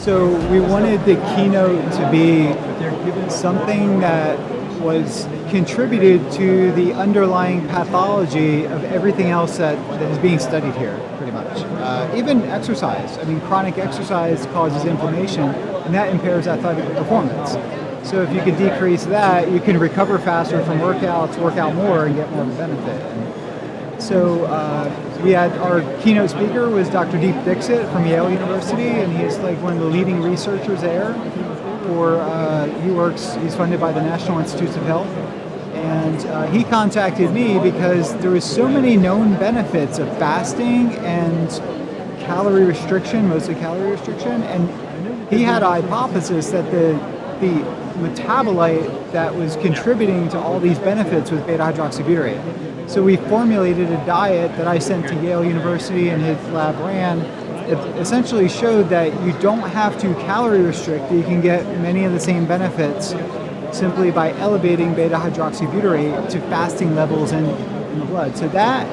So we wanted the keynote to be something that was contributed to the underlying pathology of everything else that is being studied here, pretty much. Even exercise. I mean, chronic exercise causes inflammation, and that impairs athletic performance. So if you can decrease that, you can recover faster from workouts, work out more, and get more benefit. And so we had our keynote speaker was Dr. Deep Dixit from Yale University, and he's like one of the leading researchers there. He's funded by the National Institutes of Health, and he contacted me because there was so many known benefits of fasting and calorie restriction, mostly calorie restriction, and he had a hypothesis that the metabolite that was contributing to all these benefits was beta-hydroxybutyrate. So we formulated a diet that I sent to Yale University and his lab ran. It essentially showed that you don't have to calorie restrict. You can get many of the same benefits simply by elevating beta-hydroxybutyrate to fasting levels in the blood. So that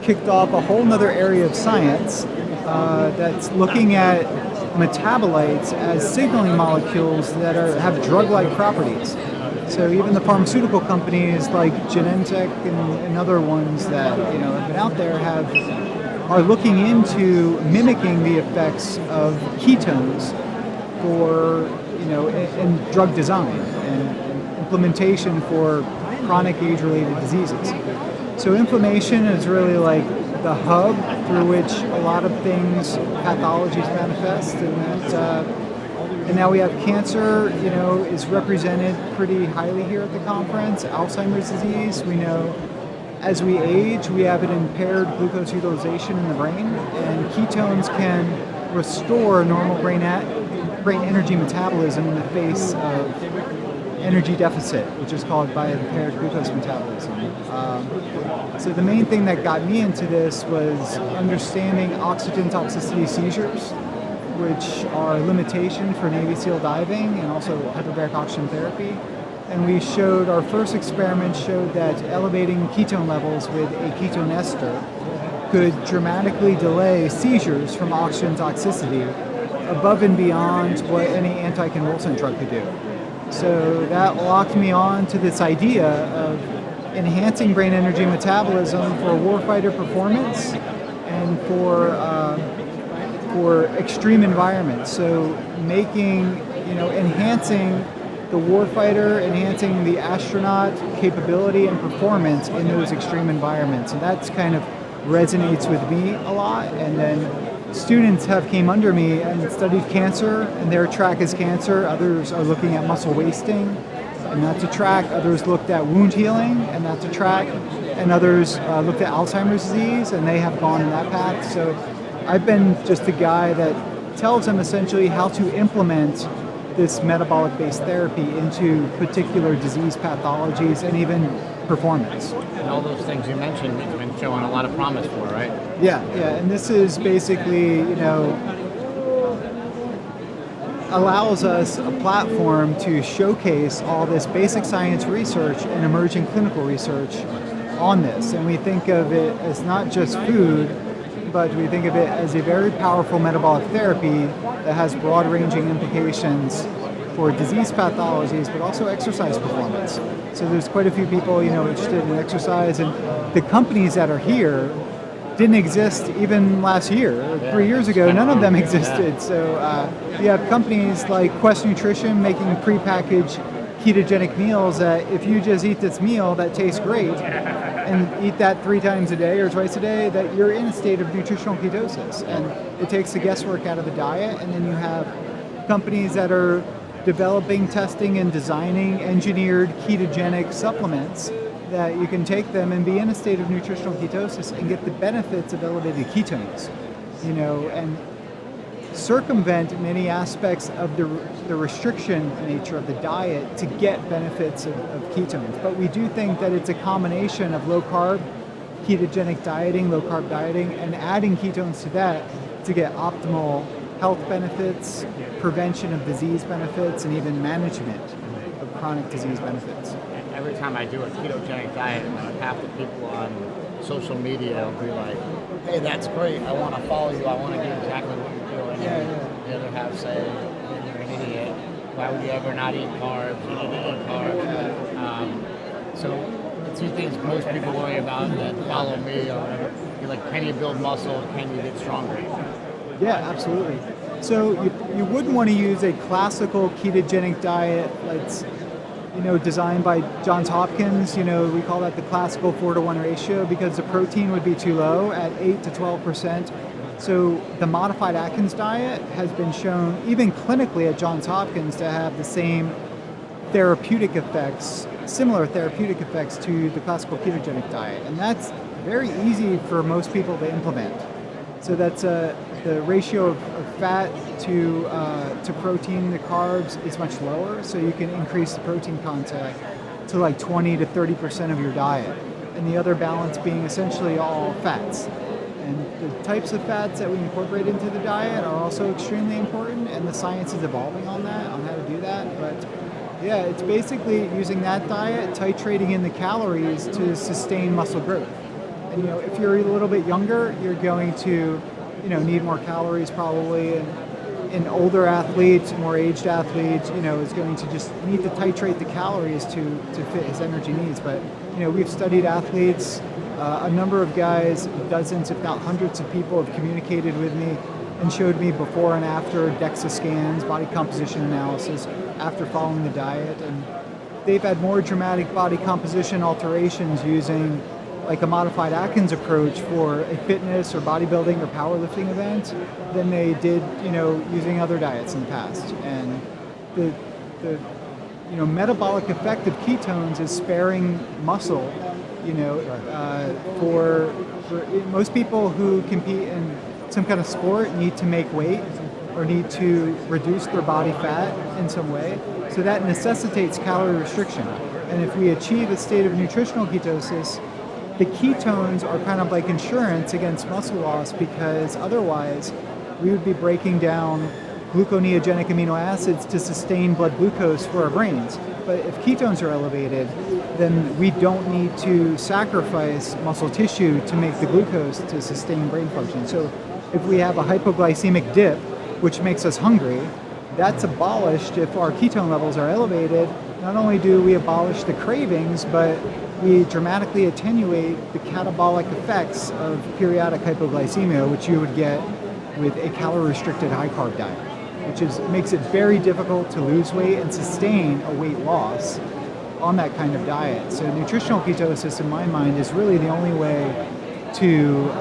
kicked off a whole other area of science that's looking at metabolites as signaling molecules that have drug-like properties. So even the pharmaceutical companies like Genentech and other ones that have been out there are looking into mimicking the effects of ketones for in drug design and implementation for chronic age-related diseases. So inflammation is really like the hub through which a lot of things, pathologies manifest, and now we have cancer, is represented pretty highly here at the conference. Alzheimer's disease, we know as we age, we have an impaired glucose utilization in the brain, and ketones can restore normal brain energy metabolism in the face of energy deficit, which is called by impaired glucose metabolism. So the main thing that got me into this was understanding oxygen toxicity seizures, which are a limitation for Navy SEAL diving and also hyperbaric oxygen therapy. And we showed, our first experiment showed that elevating ketone levels with a ketone ester could dramatically delay seizures from oxygen toxicity above and beyond what any anticonvulsant drug could do. So that locked me on to this idea of enhancing brain energy metabolism for warfighter performance and for extreme environments. So enhancing the warfighter, enhancing the astronaut capability and performance in those extreme environments. And that's kind of resonates with me a lot. And then students have came under me and studied cancer, and their track is cancer. Others are looking at muscle wasting, and that's a track. Others looked at wound healing, and that's a track. And others looked at Alzheimer's disease, and they have gone in that path. So I've been just the guy that tells them essentially how to implement this metabolic-based therapy into particular disease pathologies and even performance. And all those things you mentioned, you've been showing a lot of promise for, right? Yeah, and this is basically, allows us a platform to showcase all this basic science research and emerging clinical research on this. And we think of it as not just food, but we think of it as a very powerful metabolic therapy that has broad-ranging implications for disease pathologies, but also exercise performance. So there's quite a few people, interested in exercise, and the companies that are here didn't exist even last year. 3 years ago, none of them existed. So you have companies like Quest Nutrition making prepackaged ketogenic meals that if you just eat this meal that tastes great, and eat that 3 times a day or twice a day, that you're in a state of nutritional ketosis. And it takes the guesswork out of the diet. And then you have companies that are developing, testing, and designing engineered ketogenic supplements that you can take them and be in a state of nutritional ketosis and get the benefits of elevated ketones, and circumvent many aspects of the restriction nature of the diet to get benefits of ketones. But we do think that it's a combination of low-carb, ketogenic dieting, low-carb dieting, and adding ketones to that to get optimal health benefits, prevention of disease benefits, and even management of chronic disease benefits. Every time I do a ketogenic diet, half the people on social media will be like, hey, that's great, I want to follow you, I want to do exactly what you're doing. Yeah. The other half say, see it. Why would you ever not eat carbs? You need to eat carbs. So the two things most people worry about that follow me or whatever, you're like, can you build muscle? Can you get stronger? Yeah, absolutely. So you wouldn't want to use a classical ketogenic diet that's designed by Johns Hopkins. We call that the classical 4-to-1 ratio because the protein would be too low at 8 to 12%. So the modified Atkins diet has been shown, even clinically at Johns Hopkins, to have the same therapeutic effects, similar therapeutic effects to the classical ketogenic diet. And that's very easy for most people to implement. So that's the ratio of fat to protein to carbs is much lower, so you can increase the protein content to like 20 to 30% of your diet, and the other balance being essentially all fats. And the types of fats that we incorporate into the diet are also extremely important, and the science is evolving on that, on how to do that. But yeah, it's basically using that diet, titrating in the calories to sustain muscle growth. And if you're a little bit younger, you're going to need more calories probably, and in older athletes, more aged athletes, is going to just need to titrate the calories to fit his energy needs. But we've studied athletes, a number of guys, dozens if not hundreds of people have communicated with me and showed me before and after DEXA scans, body composition analysis after following the diet, and they've had more dramatic body composition alterations using like a modified Atkins approach for a fitness or bodybuilding or powerlifting event than they did, using other diets in the past. And the metabolic effect of ketones is sparing muscle. For most people who compete in some kind of sport need to make weight or need to reduce their body fat in some way. So that necessitates calorie restriction. And if we achieve a state of nutritional ketosis, the ketones are kind of like insurance against muscle loss, because otherwise we would be breaking down gluconeogenic amino acids to sustain blood glucose for our brains. But if ketones are elevated, then we don't need to sacrifice muscle tissue to make the glucose to sustain brain function. So if we have a hypoglycemic dip, which makes us hungry, that's abolished if our ketone levels are elevated. Not only do we abolish the cravings, but we dramatically attenuate the catabolic effects of periodic hypoglycemia, which you would get with a calorie-restricted high-carb diet, which makes it very difficult to lose weight and sustain a weight loss on that kind of diet. So nutritional ketosis, in my mind, is really the only way to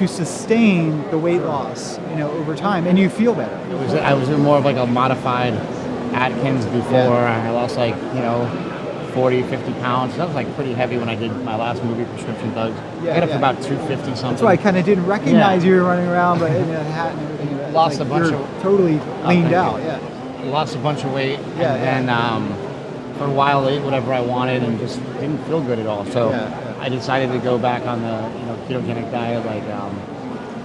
sustain the weight loss, over time, and you feel better. I was in more of like a modified Atkins before. Yeah. I lost 40, 50 pounds. That was pretty heavy when I did my last movie, Prescription Thugs. I got up to about 250 something. That's why I kind of didn't recognize you were running around, but in a hat and everything. Lost a bunch of... Totally leaned out, Lost a bunch of weight, and for a while ate whatever I wanted and just didn't feel good at all. So I decided to go back on the ketogenic diet,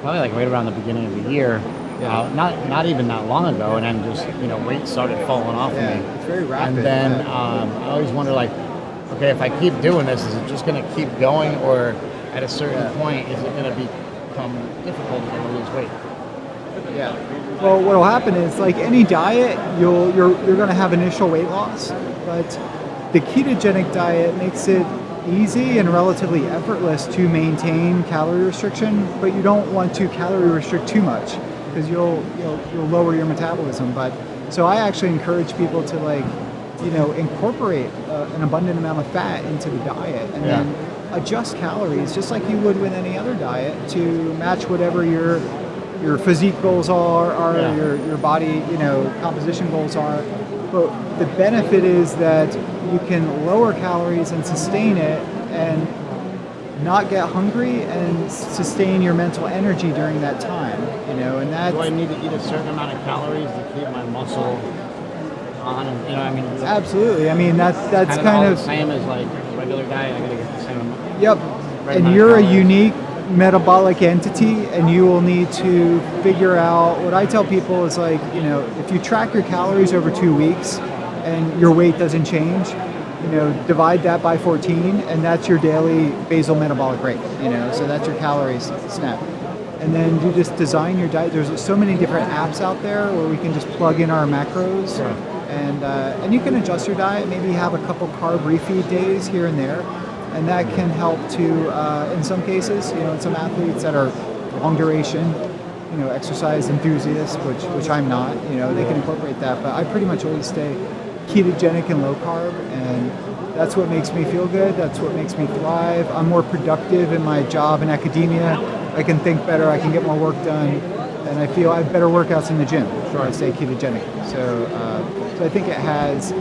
probably right around the beginning of the year. Not even that long ago, and then just weight started falling off of me. It's very rapid. And then I always wonder, okay, if I keep doing this, is it just going to keep going, or at a certain point, is it going to become difficult to lose weight? Yeah. Well, what will happen is, like any diet, you're going to have initial weight loss, but the ketogenic diet makes it easy and relatively effortless to maintain calorie restriction, but you don't want to calorie restrict too much, because you'll lower your metabolism. But so I actually encourage people to incorporate an abundant amount of fat into the diet, and then adjust calories just like you would with any other diet to match whatever your physique goals are, your body composition goals are. But the benefit is that you can lower calories and sustain it, and not get hungry and sustain your mental energy during that time, and that. Do I need to eat a certain amount of calories to keep my muscle on? Absolutely. That's kind of the same as a regular diet. I gotta get the same amount. Yep. And you're a unique metabolic entity, and you will need to figure out. What I tell people is if you track your calories over 2 weeks and your weight doesn't change, divide that by 14, and that's your daily basal metabolic rate, so that's your calories snap. and then you just design your diet. There's so many different apps out there where we can just plug in our macros, and you can adjust your diet. Maybe have a couple carb refeed days here and there, and that can help to, in some cases, in some athletes that are long duration, exercise enthusiasts, which I'm not. They can incorporate that, but I pretty much always stay ketogenic and low carb, and that's what makes me feel good. That's what makes me thrive. I'm more productive in my job in academia. I can think better. I can get more work done, and I feel I have better workouts in the gym when I stay ketogenic. So I think it has,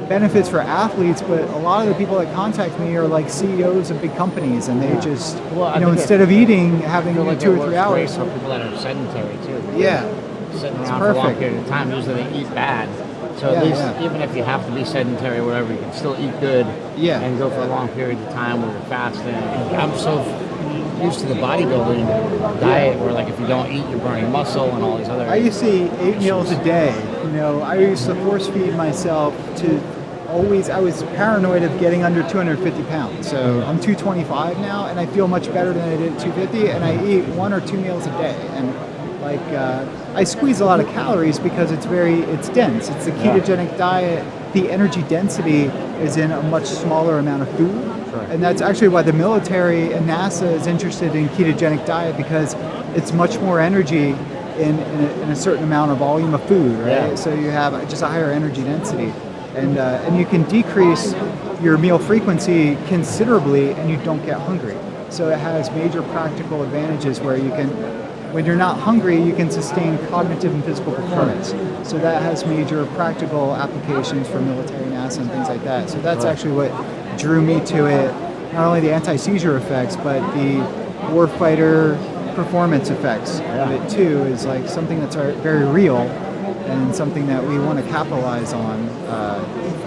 benefits for athletes, but a lot of the people that contact me are like CEOs of big companies, and they just, instead of eating, having 2 or 3 hours. For people that are sedentary too. Yeah, sitting around for a long period of time, usually they eat bad. So at least, even if you have to be sedentary or whatever, you can still eat good and go for a long period of time where you're fasting. I'm so used to the bodybuilding diet where, like, if you don't eat, you're burning muscle and all these other. I used to eat 8 meals a day. I used to force feed myself to always. I was paranoid of getting under 250 pounds. So I'm 225 now, and I feel much better than I did at 250. And I eat 1 or 2 meals a day, and I squeeze a lot of calories because it's dense. It's the ketogenic diet. The energy density is in a much smaller amount of food. And that's actually why the military and NASA is interested in ketogenic diet, because it's much more energy in a certain amount of volume of food, right? Yeah. So you have just a higher energy density. And you can decrease your meal frequency considerably and you don't get hungry. So it has major practical advantages where you can, when you're not hungry, you can sustain cognitive and physical performance. So that has major practical applications for military, NASA, and things like that. So that's actually what drew me to it. Not only the anti-seizure effects, but the warfighter performance effects of it too is like something that's very real and something that we want to capitalize on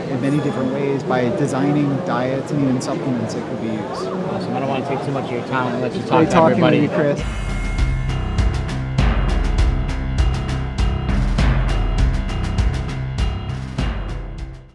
in many different ways by designing diets and even supplements that could be used. Awesome. I don't want to take too much of your time and let you It's talk great to talking everybody. with you, Chris.